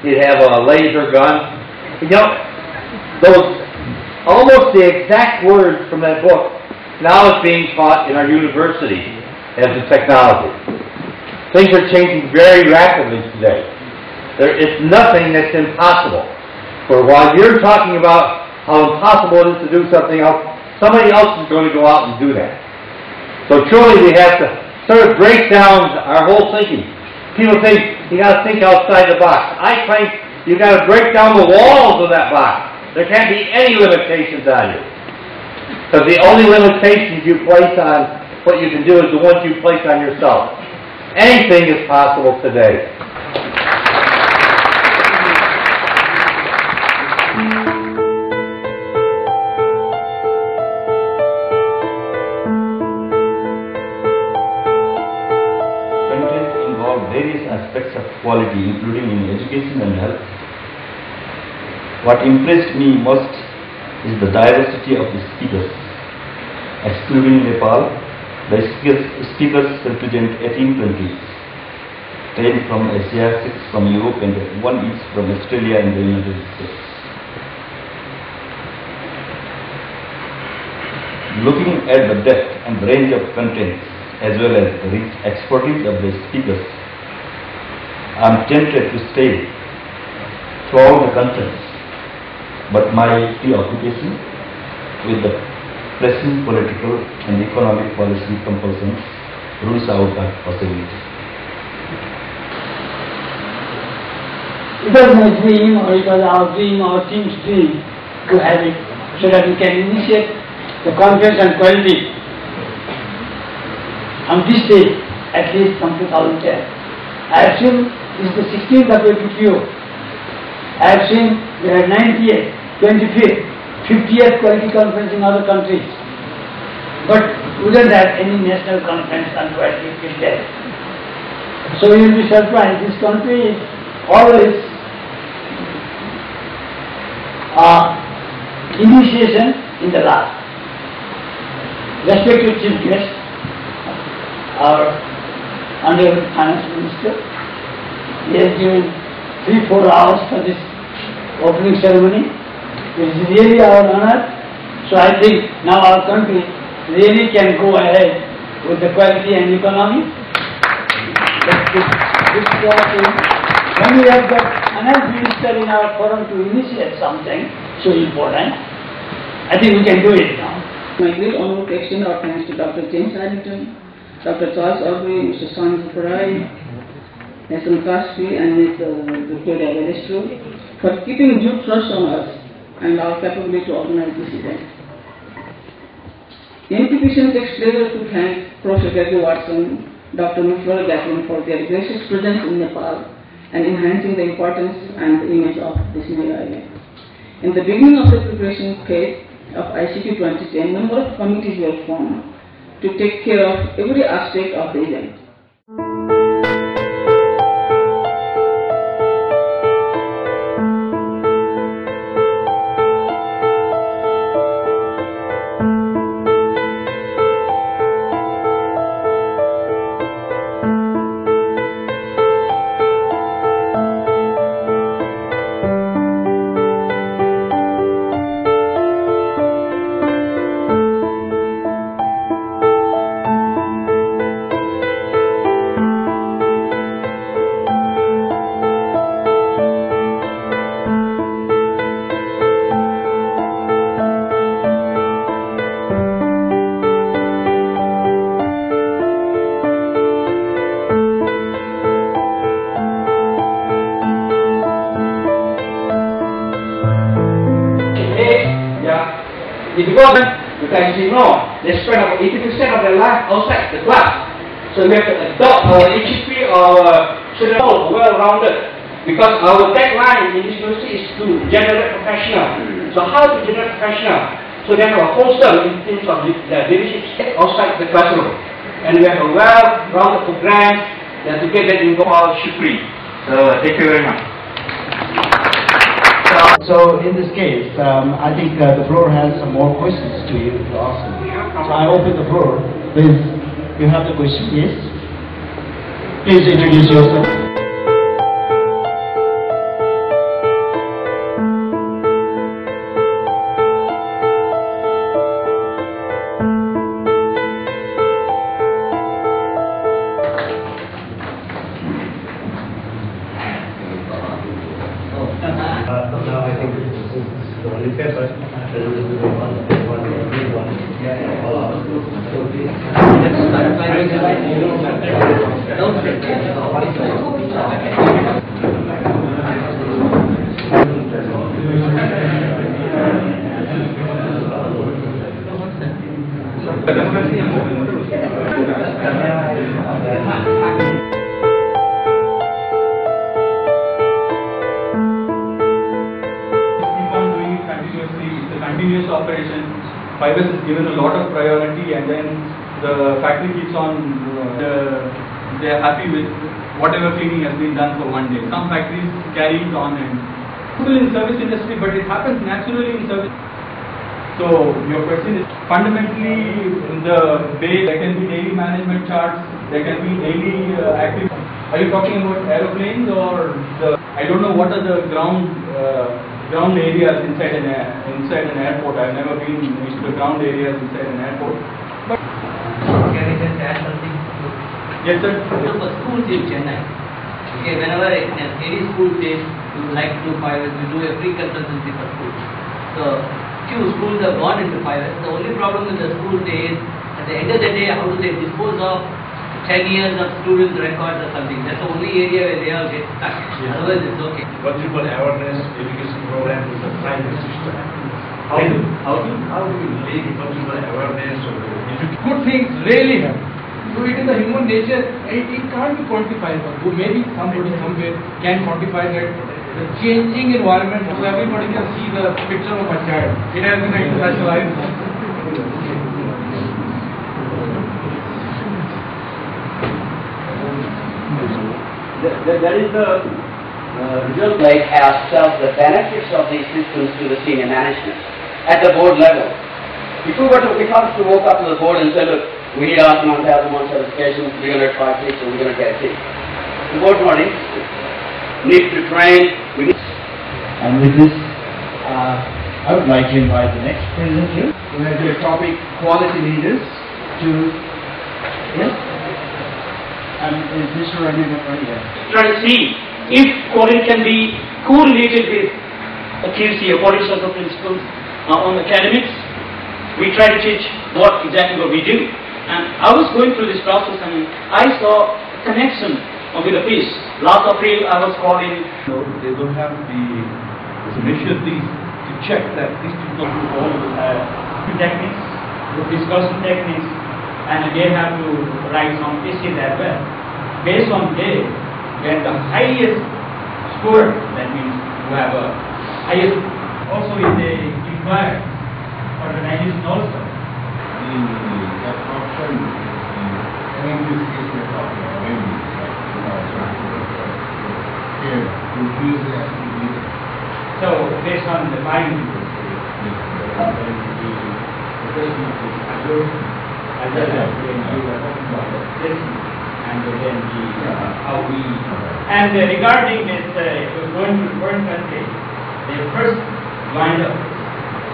He'd have a laser gun. You know, those almost the exact words from that book now is being taught in our university as a technology. Things are changing very rapidly today. There is nothing that's impossible. For while you're talking about how impossible it is to do something else, somebody else is going to go out and do that. So truly we have to sort of break down our whole thinking. People think you got to think outside the box. I claim you got to break down the walls of that box. There can't be any limitations on you. Because the only limitations you place on what you can do is the ones you place on yourself. Anything is possible today. Various aspects of quality, including in education and health. What impressed me most is the diversity of the speakers. Excluding Nepal, the speakers represent 18 countries, 10 from Asia, 6 from Europe, and 1 each from Australia and the United States. Looking at the depth and range of contents, as well as the rich expertise of the speakers, I am tempted to stay throughout the conference, but my preoccupation with the pressing political and economic policy compulsions rules out that possibility. It was my dream, or it was our dream, our team's dream, to have it so that we can initiate the conference on quality on this day, at least from 2010. I have seen this is the 16th of APTO. I have seen there are 90th, 25th, 50th quality conference in other countries. But we don't have any national conference on quality till there. So you will be surprised. This country is always initiation in the last. Respected Chief Guest, our Honorable Finance Minister, he has given 3-4 hours for this opening ceremony. It is really our honor. So I think now our country really can go ahead with the quality and economy. When we have got another minister in our forum to initiate something so important, I think we can do it now. My great honor to extend our thanks to Dr. James Harrington, Dr. Charles Aubrey, Mr. Sanju Parai, National Kashfi, and Ms. Victoria Velestro for keeping due trust on us and our capability to organize this event. The NQPCN takes pleasure to thank Professor Gary Watson, Dr. Muflora Gatlin for their gracious presence in Nepal and enhancing the importance and the image of this mega event. In the beginning of the preparation phase of ICT 2010, a number of committees were formed to take care of every aspect of the event. Because you can see, no, they spend about 80% of their life outside the class. So we have to adopt our HEP or children well-rounded. Because our tagline in this university is to generate professional. So how to generate professional? So they have a wholesome in terms of the leadership outside the classroom. And we have a well-rounded program that to get that into our Shukri. So thank you very much. So in this case, I think the floor has some more questions to you to ask. So I open the floor. Please, you have the question, yes? Please introduce yourself. think this is the only paper that will be the one everyone. Continuous operation. Fibers is given a lot of priority, and then the factory keeps on. They are happy with whatever cleaning has been done for one day. Some factories carry it on and people in service industry, but it happens naturally in service. So your question is fundamentally in the bay. There can be daily management charts. There can be daily active. Are you talking about aeroplanes or the? I don't know what are the ground areas inside an airport. I've never been into the ground areas inside an airport. But can I just add something? Yes, sir. For schools in Chennai, okay, whenever any school says you would like to do fibers, we do a free consultancy for schools. So few schools have gone into fibers. The only problem with the schools is at the end of the day, how do they dispose of 10 years of students' records or something? That's the only area where they all get stuck. Yes. Otherwise, it's okay. Multiple awareness education program is a private system. How do you make multiple awareness of the education? Good things really happen. So it is the human nature, it can't be quantified. Maybe somebody somewhere can quantify that the changing environment, so everybody can see the picture of a child. It has been exercised. That is the result like ourselves, the benefits of these systems to the senior management at the board level. If we have to walk up to the board and say, look, we need our 1001 certification, we're going to try this or we're going to get it. The board's not interested. We need to train. And with this, I would like to invite the next presenter. We have the topic quality leaders to, yes? And is Mr. Ravi right here? Try to see if quality can be correlated with a QC, a quality control principles on academics. We try to teach exactly what we do. And I was going through this process and I saw a connection with a piece. Last April I was calling. So they don't have the initiatives to check that these people who all techniques, discussion techniques, and they have to write some essays as well. Based on this, when the highest score, that means you have a highest, also is a required organization also. That option, and in this case we are talking about here, confused as to be. So based on the findings, and regarding this, if you're going to foreign country, the first lineup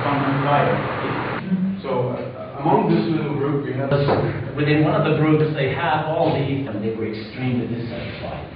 from employer is. So among this little group we have. Within one of the groups, they have all these, and they were extremely dissatisfied.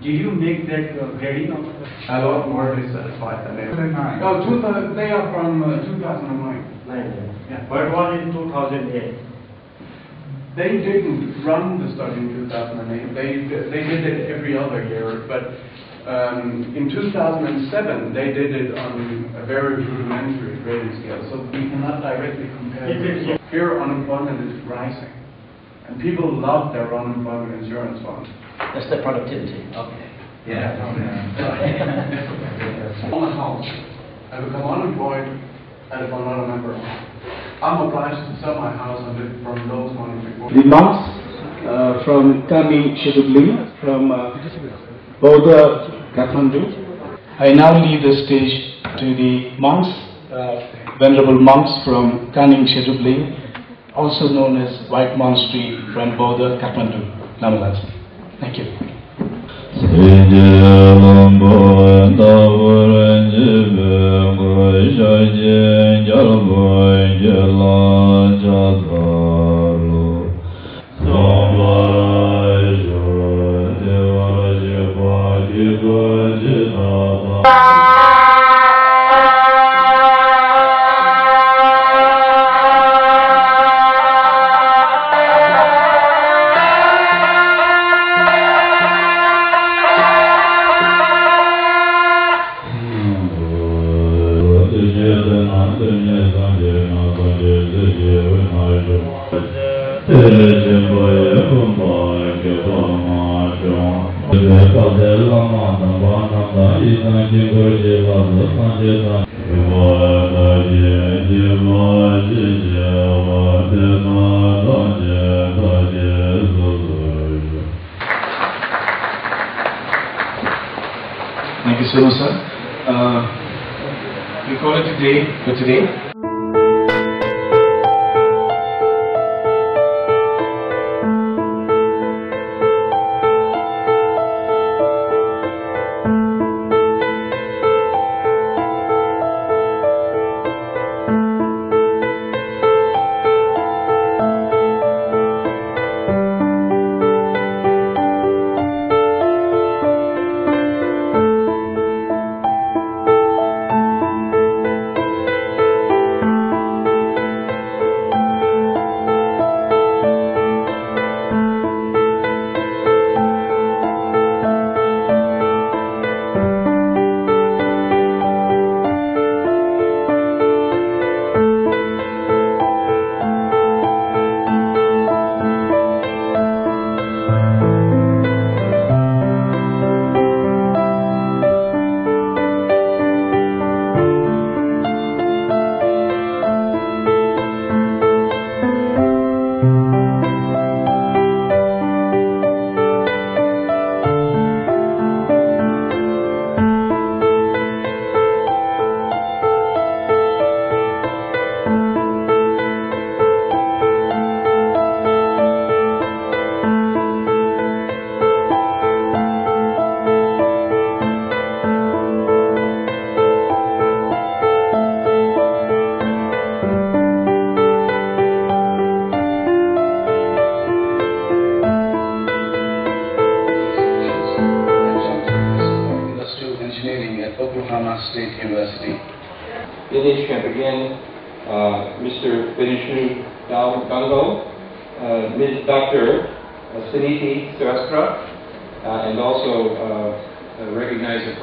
Did you make that grading of A lot more dissatisfied than they are. Oh, they are from 2009. Yeah. But one in 2008. They didn't run the study in 2008. They did it every other year, but in 2007 they did it on a very rudimentary grading scale, so we cannot directly compare. Here unemployment is rising, and people love their unemployment insurance fund. That's the productivity. Okay. Yeah. On a house, I become unemployed, and if I'm not a member, I'm obliged to sell my house and live from those money before. The monks from Kami Shedubli, from Bodha, Kathmandu. I now leave the stage to the monks, venerable monks from Kaning Shedubli, also known as White Monastery from Bodha, Kathmandu. Namaste. Thank you. Bye. Thank you so much, sir. We call it a day for today. State University. Lineage can begin Mr. Vinishu Gango, Ms. Dr. Suniti Sarastra, and also recognize